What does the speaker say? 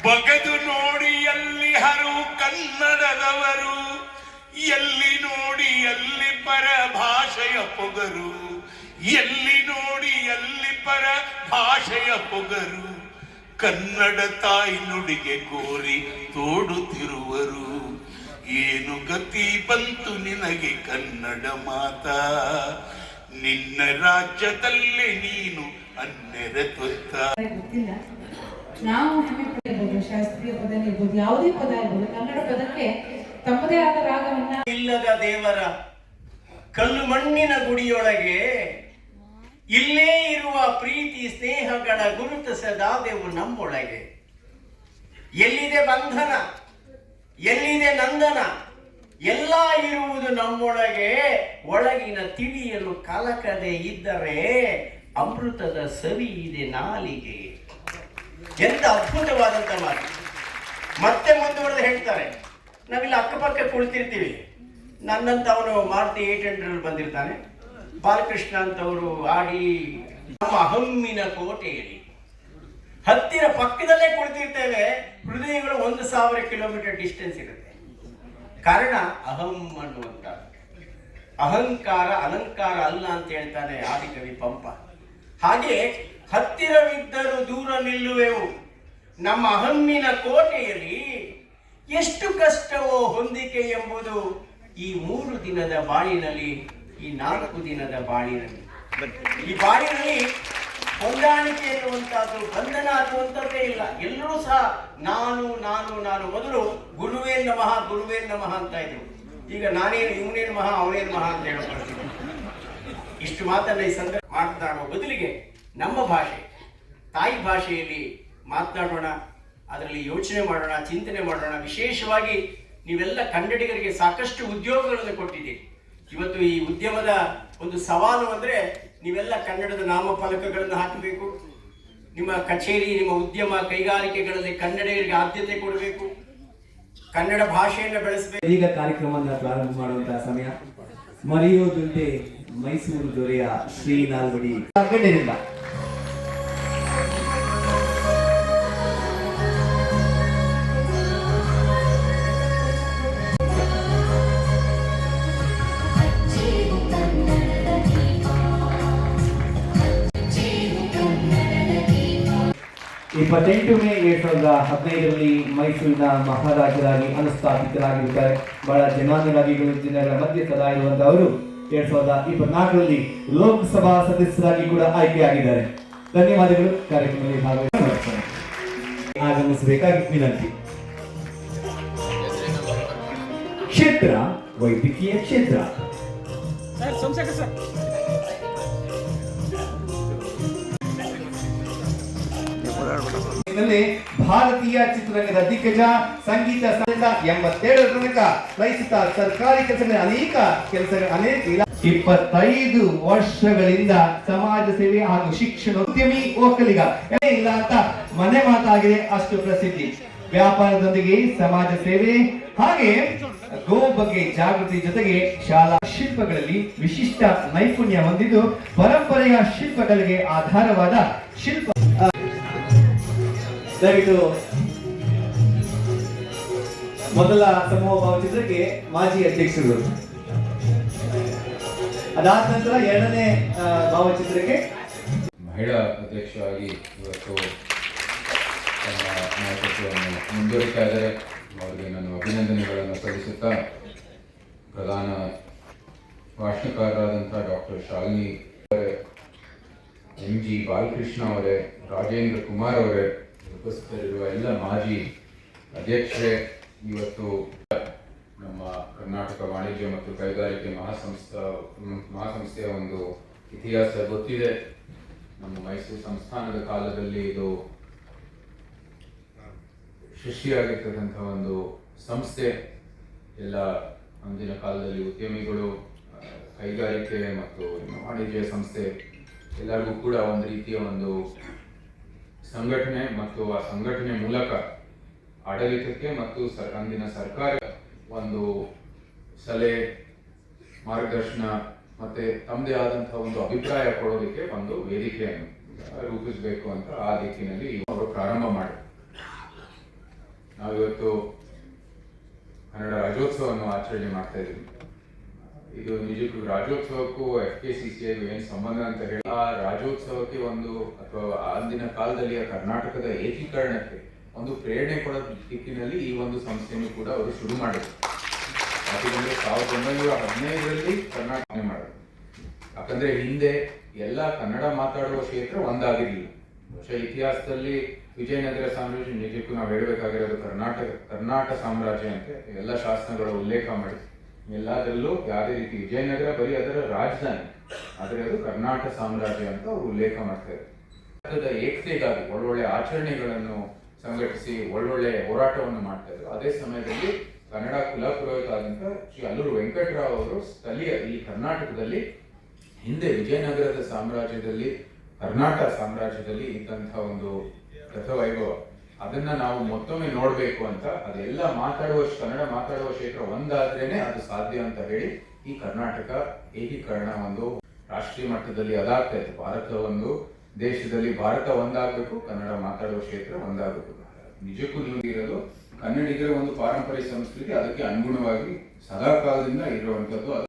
ಬಗೆದು ನೋಡಿ ಎಲ್ಲಿ ಹರು ಕನ್ನಡದವರು, ಎಲ್ಲಿ ನೋಡಿ ಎಲ್ಲಿ ಪರ ಭಾಷೆಯ ಪೊಗರು, ಎಲ್ಲಿ ನೋಡಿ ಎಲ್ಲಿ ಪರ ಭಾಷೆಯ ಪೊಗರು, ಕನ್ನಡ ತಾಯಿ ನುಡಿಗೆ ಕೋರಿ ತೋಡುತ್ತಿರುವರು. ಏನು ಗತಿ ಬಂತು ನಿನಗೆ ಕನ್ನಡ ಮಾತಾ, ನಿನ್ನ ರಾಜ್ಯದಲ್ಲೇ ನೀನು ಅನ್ನೆರೆ ತೊತ್ತ. ನಾವು ಹೆಮ್ಮೆ ಪಡೆಯಬಹುದು, ಶಾಸ್ತ್ರೀಯ ಪದ ಇರ್ಬೋದು, ಯಾವುದೇ ಪದ ಇರ್ಬೋದು, ಕನ್ನಡ ಪದಕ್ಕೆ ತಮ್ಮದೇ ಆದ ರಾಗವನ್ನ. ಇಲ್ಲದ ದೇವರ ಕಲ್ಲು ಮಣ್ಣಿನ ಗುಡಿಯೊಳಗೆ ಇಲ್ಲೇ ಇರುವ ಪ್ರೀತಿ ಸ್ನೇಹಗಳ ಗುರುತಿಸದಾದೆವು ನಮ್ಮೊಳಗೆ. ಎಲ್ಲಿದೆ ಬಂಧನ, ಎಲ್ಲಿದೆ ನಂದನ, ಎಲ್ಲ ಇರುವುದು ನಮ್ಮೊಳಗೆ. ಒಳಗಿನ ತಿಳಿಯಲು ಕಲಕದೆ ಇದ್ದರೆ ಅಮೃತದ ಸವಿ ಇದೆ ನಾಲಿಗೆ. ಎಂತ ಅದ್ಭುತವಾದಂತ ಮಾತು. ಮತ್ತೆ ಮುಂದುವರೆದು ಹೇಳ್ತಾರೆ, ನಾವಿಲ್ಲಿ ಅಕ್ಕಪಕ್ಕ ಕುಳಿತಿರ್ತೀವಿ. ನನ್ನಂತ ಅವನು ಮಾರುತಿ 800 ಬಂದಿರ್ತಾನೆ, ಬಾಲಕೃಷ್ಣ ಅಂತವರು ಆಡಿ ನಮ್ಮ ಅಹಮ್ಮಿನ ಕೋಟೆಯಲ್ಲಿ ಹತ್ತಿರ ಪಕ್ಕದಲ್ಲೇ ಕುಳಿತಿರ್ತೇವೆ. ಹೃದಯಗಳು 1000 ಕಿಲೋಮೀಟರ್ ಡಿಸ್ಟೆನ್ಸ್ ಇರುತ್ತೆ. ಕಾರಣ ಅಹಂ ಅನ್ನುವಂತ ಅಹಂಕಾರ ಅಲಂಕಾರ ಅಲ್ಲ ಅಂತ ಹೇಳ್ತಾನೆ ಆದಿಕವಿ ಪಂಪ. ಹಾಗೆ ಹತ್ತಿರವಿದ್ದರೂ ದೂರ ನಿಲ್ಲುವೆವು ನಮ್ಮ ಅಹಮ್ಮಿನ ಕೋಟೆಯಲ್ಲಿ. ಎಷ್ಟು ಕಷ್ಟವೋ ಹೊಂದಿಕೆ ಎಂಬುದು ಈ 3 ದಿನದ ಬಾಳಿನಲ್ಲಿ, ಈ 4 ದಿನದ ಬಾಳಿನಲ್ಲಿ. ಈ ಬಾಳಿನಲ್ಲಿ ಹೊಂದಾಣಿಕೆ ಎನ್ನುವಂತಹದ್ದು, ಬಂಧನ ಅನ್ನುವಂಥದ್ದೇ ಇಲ್ಲ. ಎಲ್ಲರೂ ಸಹ ನಾನು ನಾನು ನಾನು. ಮೊದಲು ಗುರುವೇ ನಮಃ ಗುರುವೇ ನಮಃ ಅಂತ ಇದ್ರು. ಈಗ ನಾನೇನು ಇವನೇನು ಮಹಾ ಅವನೇನು ಮಹಾ ಅಂತ ಹೇಳ್ಕೊಳ್ತೀನಿ. ಇಷ್ಟು ಮಾತನ್ನ ಈ ಸಂದರ್ಭ ಮಾತನಾಡುವ ಬದಲಿಗೆ ನಮ್ಮ ಭಾಷೆ, ತಾಯಿ ಭಾಷೆಯಲ್ಲಿ ಮಾತನಾಡೋಣ, ಅದರಲ್ಲಿ ಯೋಚನೆ ಮಾಡೋಣ, ಚಿಂತನೆ ಮಾಡೋಣ. ವಿಶೇಷವಾಗಿ ನೀವೆಲ್ಲ ಕನ್ನಡಿಗರಿಗೆ ಸಾಕಷ್ಟು ಉದ್ಯೋಗಗಳನ್ನು ಕೊಟ್ಟಿದ್ದೀರಿ. ಇವತ್ತು ಈ ಉದ್ಯಮದ ಒಂದು ಸವಾಲು ಅಂದರೆ ನೀವೆಲ್ಲ ಕನ್ನಡದ ನಾಮಫಲಕಗಳನ್ನು ಹಾಕಬೇಕು. ನಿಮ್ಮ ಕಚೇರಿ, ನಿಮ್ಮ ಉದ್ಯಮ ಕೈಗಾರಿಕೆಗಳಲ್ಲಿ ಕನ್ನಡಿಗರಿಗೆ ಆದ್ಯತೆ ಕೊಡಬೇಕು, ಕನ್ನಡ ಭಾಷೆಯನ್ನು ಬೆಳೆಸಬೇಕು. ಈಗ ಕಾರ್ಯಕ್ರಮವನ್ನು ಪ್ರಾರಂಭ ಮಾಡುವಂತಹ ಸಮಯ. ಮರೆಯೋದುಂಟೆ ಮೈಸೂರು ದೊರೆಯ ಶ್ರೀ ನಾಲ್ವಡಿ ಗಣ್ಯರಿಂದ ಮೇ 2015ರಲ್ಲಿ ಮೈಸೂರಿನ ಮಹಾರಾಜರಾಗಿ ಅನುಸ್ಥಾಪಿತರಾಗಿರುತ್ತಾರೆ. ಬಹಳ ಜನರ ಮಧ್ಯೆ ಸದಾ ಇರುವಂತಹವರು 2024ರಲ್ಲಿ ಲೋಕಸಭಾ ಸದಸ್ಯರಾಗಿ ಕೂಡ ಆಯ್ಕೆಯಾಗಿದ್ದಾರೆ. ಧನ್ಯವಾದಗಳು. ಕಾರ್ಯಕ್ರಮದಲ್ಲಿ ಆಗಮಿಸಬೇಕಾಗಿ ವಿನಂತಿ. ಕ್ಷೇತ್ರ ವೈದ್ಯಕೀಯ ಕ್ಷೇತ್ರ. ಭಾರತೀಯ ಚಿತ್ರರಂಗದ ದಿಗ್ಗಜ, ಸಂಗೀತ 87 ತನಕ ಲೈಸಿತ ಸರ್ಕಾರಿ ಕೆಲಸಗಳ ಅನೇಕ 25 ವರ್ಷಗಳಿಂದ ಸಮಾಜ ಸೇವೆ ಹಾಗೂ ಶಿಕ್ಷಣ, ಉದ್ಯಮಿ, ಒಕ್ಕಲಿಗ ಇಲ್ಲ ಅಂತ ಮನೆ ಮಾತಾಗಿದೆ. ಅಷ್ಟು ಪ್ರಸಿದ್ಧಿ. ವ್ಯಾಪಾರದೊಂದಿಗೆ ಸಮಾಜ ಸೇವೆ ಹಾಗೆ ಗೋ ಬಗ್ಗೆ ಜಾಗೃತಿ ಜೊತೆಗೆ ಶಾಲಾ ಶಿಲ್ಪಗಳಲ್ಲಿ ವಿಶಿಷ್ಟ ನೈಪುಣ್ಯ ಹೊಂದಿದ್ದು ಪರಂಪರೆಯ ಶಿಲ್ಪಗಳಿಗೆ ಆಧಾರವಾದ ಶಿಲ್ಪ. ದಯವಿಟ್ಟು ಮೊದಲ ಸಮೂಹ ಭಾವಚಿತ್ರಕ್ಕೆ ಮಾಜಿ ಅಧ್ಯಕ್ಷರು, ಅದಾದ ನಂತರ 2ನೇ ಭಾವಚಿತ್ರಕ್ಕೆ ಮಹಿಳಾ ಅಧ್ಯಕ್ಷರಾಗಿ ಇವತ್ತು ತಮ್ಮ ನಾಯಕತ್ವವನ್ನು ಮುಂದುವರಿತಾ ಇದ್ದಾರೆ. ಅವರಿಗೆ ನಾನು ಅಭಿನಂದನೆಗಳನ್ನು ಸಲ್ಲಿಸುತ್ತಾ, ಪ್ರಧಾನ ಭಾಷಣಕಾರರಾದಂಥ ಡಾಕ್ಟರ್ ಶಾಲಿನಿ ಅವರೇ, MG ಬಾಲಕೃಷ್ಣ ಅವರೇ, ರಾಜೇಂದ್ರ ಕುಮಾರ್ ಅವರೇ, ಉಪಸ್ಥಿತರಿರುವ ಎಲ್ಲ ಮಾಜಿ ಅಧ್ಯಕ್ಷರೇ, ಇವತ್ತು ನಮ್ಮ ಕರ್ನಾಟಕ ವಾಣಿಜ್ಯ ಮತ್ತು ಕೈಗಾರಿಕೆ ಮಹಾಸಂಸ್ಥೆಯ ಒಂದು ಇತಿಹಾಸ ಗೊತ್ತಿದೆ. ನಮ್ಮ ಮೈಸೂರು ಸಂಸ್ಥಾನದ ಕಾಲದಲ್ಲಿ ಇದು ಸೃಷ್ಟಿಯಾಗಿರ್ತಕ್ಕಂಥ ಒಂದು ಸಂಸ್ಥೆ. ಎಲ್ಲ ಅಂದಿನ ಕಾಲದಲ್ಲಿ ಉದ್ಯಮಿಗಳು, ಕೈಗಾರಿಕೆ ಮತ್ತು ವಾಣಿಜ್ಯ ಸಂಸ್ಥೆ ಎಲ್ಲರಿಗೂ ಕೂಡ ಒಂದು ರೀತಿಯ ಒಂದು ಸಂಘಟನೆ ಮತ್ತು ಆ ಸಂಘಟನೆ ಮೂಲಕ ಆಡಳಿತಕ್ಕೆ ಮತ್ತು ಅಂದಿನ ಸರ್ಕಾರ ಒಂದು ಸಲಹೆ, ಮಾರ್ಗದರ್ಶನ ಮತ್ತೆ ತಮ್ಮದೇ ಆದಂತಹ ಒಂದು ಅಭಿಪ್ರಾಯ ಕೊಡೋದಕ್ಕೆ ಒಂದು ವೇದಿಕೆಯನ್ನು ರೂಪಿಸಬೇಕು ಅಂತ ಆ ದಿಕ್ಕಿನಲ್ಲಿ ಅವರು ಪ್ರಾರಂಭ ಮಾಡಿ ರಾಜ್ಯೋತ್ಸವವನ್ನು ಆಚರಣೆ ಮಾಡ್ತಾ ಇದ್ದೀವಿ. ಇದು ನಿಜಕ್ಕೂ ರಾಜ್ಯೋತ್ಸವಕ್ಕೂ FKCCIಗೂ ಏನು ಸಂಬಂಧ ಅಂತ ಹೇಳಿ, ಆ ರಾಜ್ಯೋತ್ಸವಕ್ಕೆ ಒಂದು ಅಥವಾ ಅಂದಿನ ಕಾಲದಲ್ಲಿ ಆ ಕರ್ನಾಟಕದ ಏಕೀಕರಣಕ್ಕೆ ಒಂದು ಪ್ರೇರಣೆ ಕೊಡೋ ದಿಕ್ಕಿನಲ್ಲಿ ಈ ಒಂದು ಸಂಸ್ಥೆಯನ್ನು ಕೂಡ ಅವರು ಶುರು ಮಾಡಿದ್ರು. ಯಾಕಂದ್ರೆ 1915ರಲ್ಲಿ ಕರ್ನಾಟಕ ಮಾಡಿದ್ರು. ಯಾಕಂದ್ರೆ ಹಿಂದೆ ಎಲ್ಲ ಕನ್ನಡ ಮಾತಾಡುವ ಕ್ಷೇತ್ರ ಒಂದಾಗಿರ್ಲಿಲ್ಲ. ಬಹುಶಃ ಇತಿಹಾಸದಲ್ಲಿ ವಿಜಯನಗರ ಸಾಮ್ರಾಜ್ಯ ನಿಜಕ್ಕೂ ನಾವು ಹೇಳಬೇಕಾಗಿರೋದು ಕರ್ನಾಟ ಸಾಮ್ರಾಜ್ಯ ಅಂತ ಎಲ್ಲ ಶಾಸನಗಳ ಉಲ್ಲೇಖ ಮಾಡಿ ಎಲ್ಲದರಲ್ಲೂ ಯಾವುದೇ ರೀತಿ ವಿಜಯನಗರ ಬರೀ ಅದರ ರಾಜಧಾನಿ, ಆದರೆ ಅದು ಕರ್ನಾಟ ಸಾಮ್ರಾಜ್ಯ ಅಂತ ಅವರು ಉಲ್ಲೇಖ ಮಾಡ್ತಾರೆ. ಭಾರತದ ಏಕತೆಗಾಗಿ ಒಳ್ಳೊಳ್ಳೆ ಆಚರಣೆಗಳನ್ನು ಸಂಘಟಿಸಿ ಒಳ್ಳೊಳ್ಳೆ ಹೋರಾಟವನ್ನು ಮಾಡ್ತಾ ಇದ್ರು. ಅದೇ ಸಮಯದಲ್ಲಿ ಕನ್ನಡ ಕುಲಪುರೋಹಿತ ಆದಂತ ಶ್ರೀ ಅಲ್ಲೂರು ವೆಂಕಟರಾವ್ ಅವರು ಸ್ಥಳೀಯ ಈ ಕರ್ನಾಟಕದಲ್ಲಿ ಹಿಂದೆ ವಿಜಯನಗರದ ಸಾಮ್ರಾಜ್ಯದಲ್ಲಿ ಕರ್ನಾಟ ಸಾಮ್ರಾಜ್ಯದಲ್ಲಿ ಇದ್ದಂತಹ ಒಂದು ರಥವೈಭವ ಅದನ್ನ ನಾವು ಮತ್ತೊಮ್ಮೆ ನೋಡ್ಬೇಕು ಅಂತ, ಅದೆಲ್ಲ ಕನ್ನಡ ಮಾತಾಡುವ ಕ್ಷೇತ್ರ ಒಂದಾದ್ರೇನೆ ಅದು ಸಾಧ್ಯ ಅಂತ ಹೇಳಿ ಈ ಕರ್ನಾಟಕ ಏಕೀಕರಣ ಒಂದು ರಾಷ್ಟ್ರೀಯ ಮಟ್ಟದಲ್ಲಿ ಅದಾಗ್ತಾ ಇತ್ತು. ಭಾರತ ಒಂದು ದೇಶದಲ್ಲಿ ಭಾರತ ಒಂದಾಗಬೇಕು, ಕನ್ನಡ ಮಾತಾಡುವ ಕ್ಷೇತ್ರ ಒಂದಾಗಬೇಕು. ನಿಜಕ್ಕೂ ನೀವು ಇರೋದು ಕನ್ನಡಿಗರ ಒಂದು ಪಾರಂಪರಿಕ ಸಂಸ್ಕೃತಿ, ಅದಕ್ಕೆ ಅನುಗುಣವಾಗಿ ಸದಾಕಾಲದಿಂದ ಇರುವಂತದ್ದು.